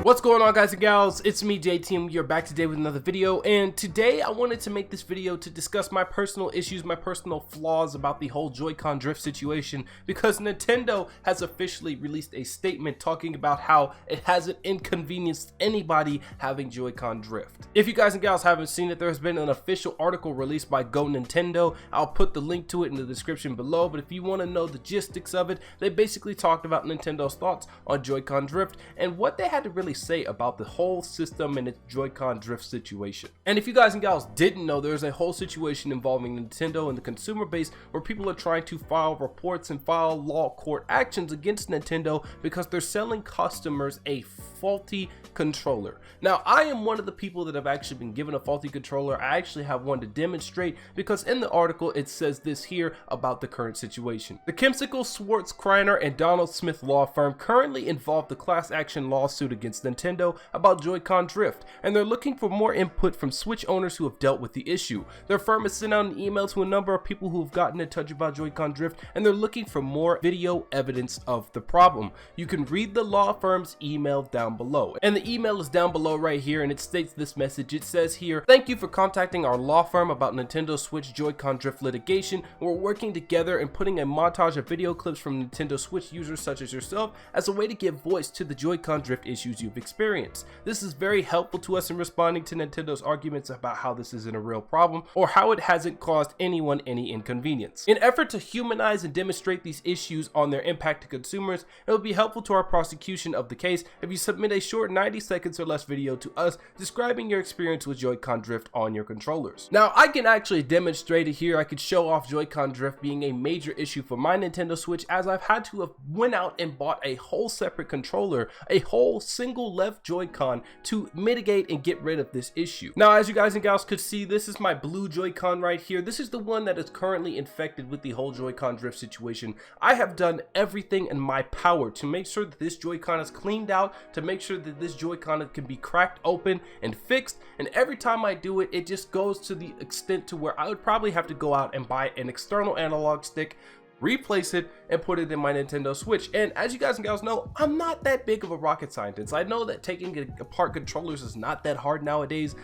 What's going on, guys and gals? It's me, JT. You're back today with another video, and today I wanted to make this video to discuss my personal issues, my personal flaws about the whole Joy-Con drift situation, because Nintendo has officially released a statement talking about how it hasn't inconvenienced anybody having Joy-Con drift. If you guys and gals haven't seen it, there's been an official article released by Go Nintendo. I'll put the link to it in the description below, but if you want to know the logistics of it, they basically talked about Nintendo's thoughts on Joy-Con drift and what they had to really say about the whole system and its Joy-Con drift situation. And if you guys and gals didn't know, there's a whole situation involving Nintendo and the consumer base where people are trying to file reports and file law court actions against Nintendo because they're selling customers a faulty controller. Now, I am one of the people that have actually been given a faulty controller. I actually have one to demonstrate, because in the article it says this here about the current situation. The Kimsicle, Swartz, Kreiner, and Donald Smith law firm currently involved the class action lawsuit against Nintendo about Joy-Con drift, and they're looking for more input from Switch owners who have dealt with the issue. Their firm has sent out an email to a number of people who have gotten in touch about Joy-Con drift, and they're looking for more video evidence of the problem. You can read the law firm's email down below, and the email is down below right here, and it states this message. It says here, "Thank you for contacting our law firm about Nintendo Switch Joy-Con drift litigation. We're working together and putting a montage of video clips from Nintendo Switch users such as yourself as a way to give voice to the Joy-Con drift issues you've experienced. This is very helpful to us in responding to Nintendo's arguments about how this isn't a real problem or how it hasn't caused anyone any inconvenience. In effort to humanize and demonstrate these issues on their impact to consumers, it will be helpful to our prosecution of the case if you submit a short 90 seconds or less video to us describing your experience with Joy-Con drift on your controllers." Now, I can actually demonstrate it here. I could show off Joy-Con drift being a major issue for my Nintendo Switch, as I've had to have went out and bought a whole separate controller, a whole single left Joy-Con, to mitigate and get rid of this issue. Now, as you guys and gals could see, this is my blue Joy-Con right here. This is the one that is currently infected with the whole Joy-Con drift situation. I have done everything in my power to make sure that this Joy-Con is cleaned out, to make sure that this Joy-Con can be cracked open and fixed, and every time I do it, it just goes to the extent to where I would probably have to go out and buy an external analog stick, replace it, and put it in my Nintendo Switch. And as you guys and gals know, I'm not that big of a rocket scientist. I know that taking apart controllers is not that hard nowadays,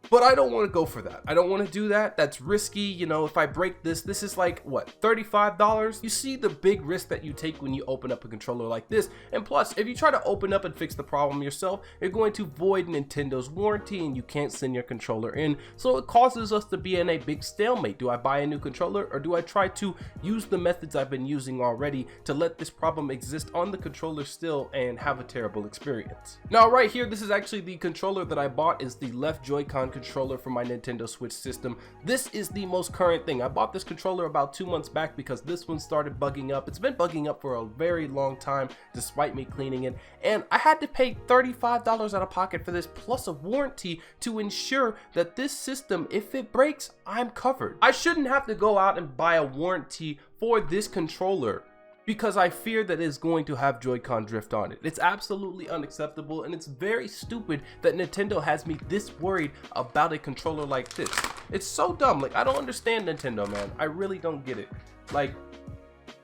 but I don't want to go for that. I don't want to do that. That's risky. You know, if I break this is like, what, $35? You see the big risk that you take when you open up a controller like this. And plus, if you try to open up and fix the problem yourself, you're going to void Nintendo's warranty and you can't send your controller in. So it causes us to be in a big stalemate. Do I buy a new controller, or do I try to use the methods I've been using already to let this problem exist on the controller still and have a terrible experience? Now, right here, this is actually the controller that I bought. Is the left Joy-Con controller for my Nintendo Switch system. This is the most current thing. I bought this controller about 2 months back because this one started bugging up. It's been bugging up for a very long time despite me cleaning it, and I had to pay $35 out of pocket for this plus a warranty to ensure that this system, if it breaks, I'm covered. I shouldn't have to go out and buy a warranty for this controller because I fear that it's going to have Joy-Con drift on it. It's absolutely unacceptable, and it's very stupid that Nintendo has me this worried about a controller like this. It's so dumb. Like, I don't understand Nintendo, man. I really don't get it. Like,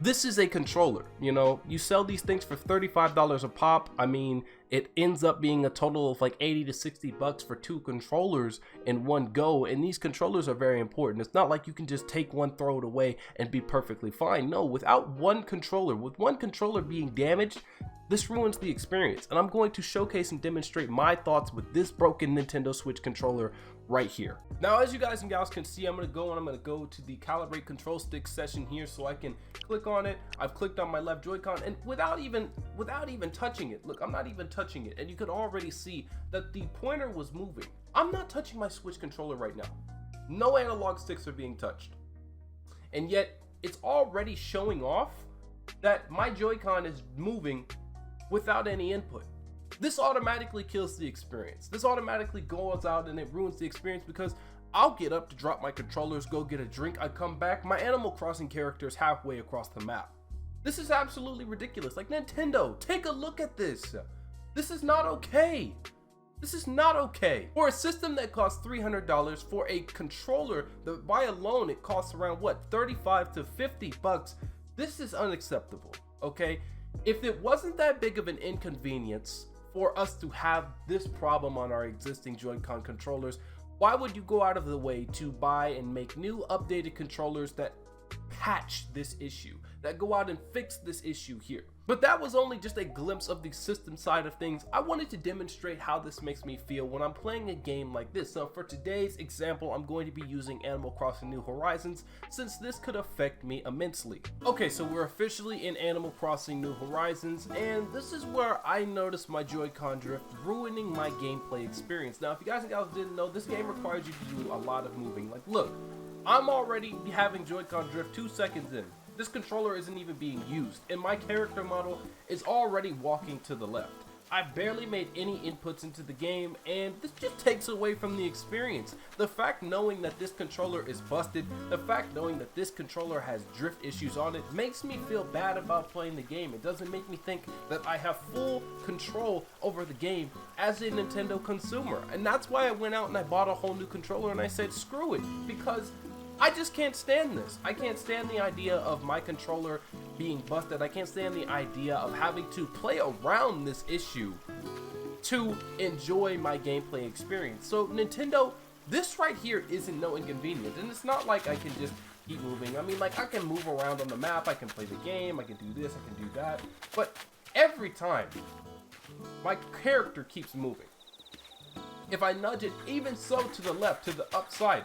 this is a controller, you know, you sell these things for $35 a pop. I mean, it ends up being a total of like 80 to 60 bucks for 2 controllers in one go, and these controllers are very important. It's not like you can just take one, throw it away, and be perfectly fine. No, without one controller, with one controller being damaged, this ruins the experience, and I'm going to showcase and demonstrate my thoughts with this broken Nintendo Switch controller right here. Now, as you guys and gals can see, I'm going to go to the calibrate control stick session here so I can click on it. I've clicked on my left Joy-Con, and without even touching it, look, I'm not even touching it, and you could already see that the pointer was moving. I'm not touching my Switch controller right now. No analog sticks are being touched, and yet it's already showing off that my Joy-Con is moving without any input. This automatically kills the experience. This automatically goes out and it ruins the experience, because I'll get up to drop my controllers, go get a drink, I come back, my Animal Crossing character is halfway across the map. This is absolutely ridiculous. Like, Nintendo, take a look at this. This is not okay. This is not okay. For a system that costs $300, for a controller that by alone it costs around what, 35 to 50 bucks, this is unacceptable, okay? If it wasn't that big of an inconvenience for us to have this problem on our existing Joy-Con controllers, why would you go out of the way to buy and make new updated controllers that patch this issue, that go out and fix this issue here? But that was only just a glimpse of the system side of things. I wanted to demonstrate how this makes me feel when I'm playing a game like this. So for today's example, I'm going to be using Animal Crossing New Horizons, since this could affect me immensely. Okay, so we're officially in Animal Crossing New Horizons, and this is where I noticed my Joy-Con drift ruining my gameplay experience. Now, if you guys and gals didn't know, this game requires you to do a lot of moving. Like, look, I'm already having Joy-Con drift 2 seconds in. This controller isn't even being used, and my character model is already walking to the left. I barely made any inputs into the game, and this just takes away from the experience. The fact knowing that this controller is busted, the fact knowing that this controller has drift issues on it, makes me feel bad about playing the game. It doesn't make me think that I have full control over the game as a Nintendo consumer. And that's why I went out and I bought a whole new controller, and I said screw it, because I just can't stand this. I can't stand the idea of my controller being busted. I can't stand the idea of having to play around this issue to enjoy my gameplay experience. So Nintendo, this right here isn't no inconvenience, and it's not like I can just keep moving. I mean, like, I can move around on the map, I can play the game, I can do this, I can do that, but every time my character keeps moving. If I nudge it even so to the left, to the upside,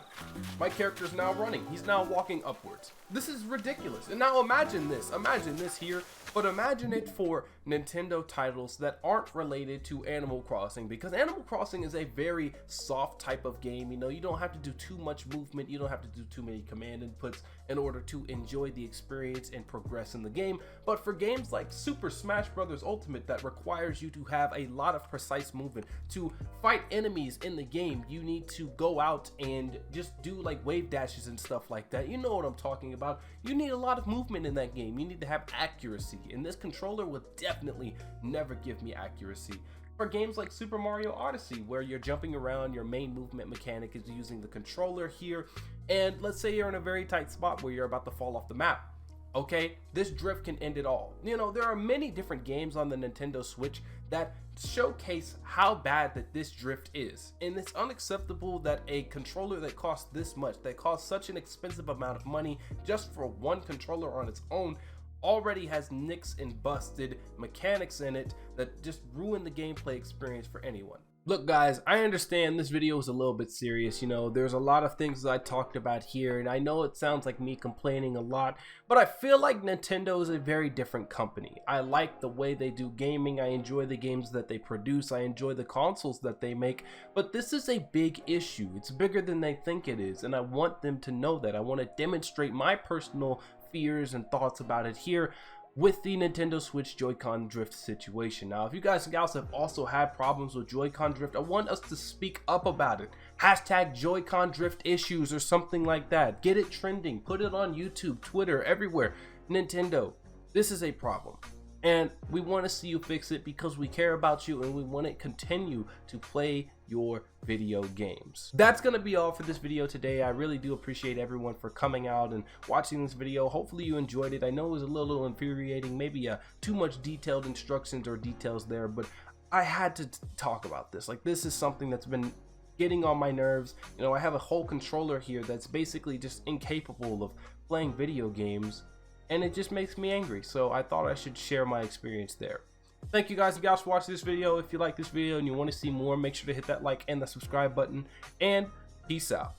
my character's now running. He's now walking upwards. This is ridiculous. And now imagine this here, but imagine it for Nintendo titles that aren't related to Animal Crossing, because Animal Crossing is a very soft type of game. You know, you don't have to do too much movement, you don't have to do too many command inputs in order to enjoy the experience and progress in the game. But for games like Super Smash Bros. Ultimate that requires you to have a lot of precise movement to fight enemies in the game, you need to go out and just do like wave dashes and stuff like that. You know what I'm talking about. You need a lot of movement in that game. You need to have accuracy, and this controller will definitely never give me accuracy. For games like Super Mario Odyssey, where you're jumping around, your main movement mechanic is using the controller here, and let's say you're in a very tight spot where you're about to fall off the map. Okay, this drift can end it all. You know, there are many different games on the Nintendo Switch that showcase how bad that this drift is, and it's unacceptable that a controller that costs this much, that costs such an expensive amount of money just for one controller on its own, already has nicks and busted mechanics in it that just ruin the gameplay experience for anyone. Look guys, I understand this video is a little bit serious. You know, there's a lot of things that I talked about here, and I know it sounds like me complaining a lot, but I feel like Nintendo is a very different company. I like the way they do gaming, I enjoy the games that they produce, I enjoy the consoles that they make, but this is a big issue. It's bigger than they think it is, and I want them to know that. I want to demonstrate my personal fears and thoughts about it here with the Nintendo Switch Joy-Con drift situation. Now, if you guys and gals have also had problems with Joy-Con drift, I want us to speak up about it. Hashtag Joy-Con drift issues or something like that. Get it trending, put it on YouTube, Twitter, everywhere. Nintendo, this is a problem, and we want to see you fix it because we care about you and we want to continue to play your video games. That's gonna be all for this video today. I really do appreciate everyone for coming out and watching this video. Hopefully you enjoyed it. I know it was a little infuriating, maybe too much detailed instructions or details there, but I had to talk about this. Like, this is something that's been getting on my nerves. You know, I have a whole controller here that's basically just incapable of playing video games, and it just makes me angry. So I thought I should share my experience there. Thank you guys and gals for watching this video. If you like this video and you want to see more, make sure to hit that like and the subscribe button, and peace out.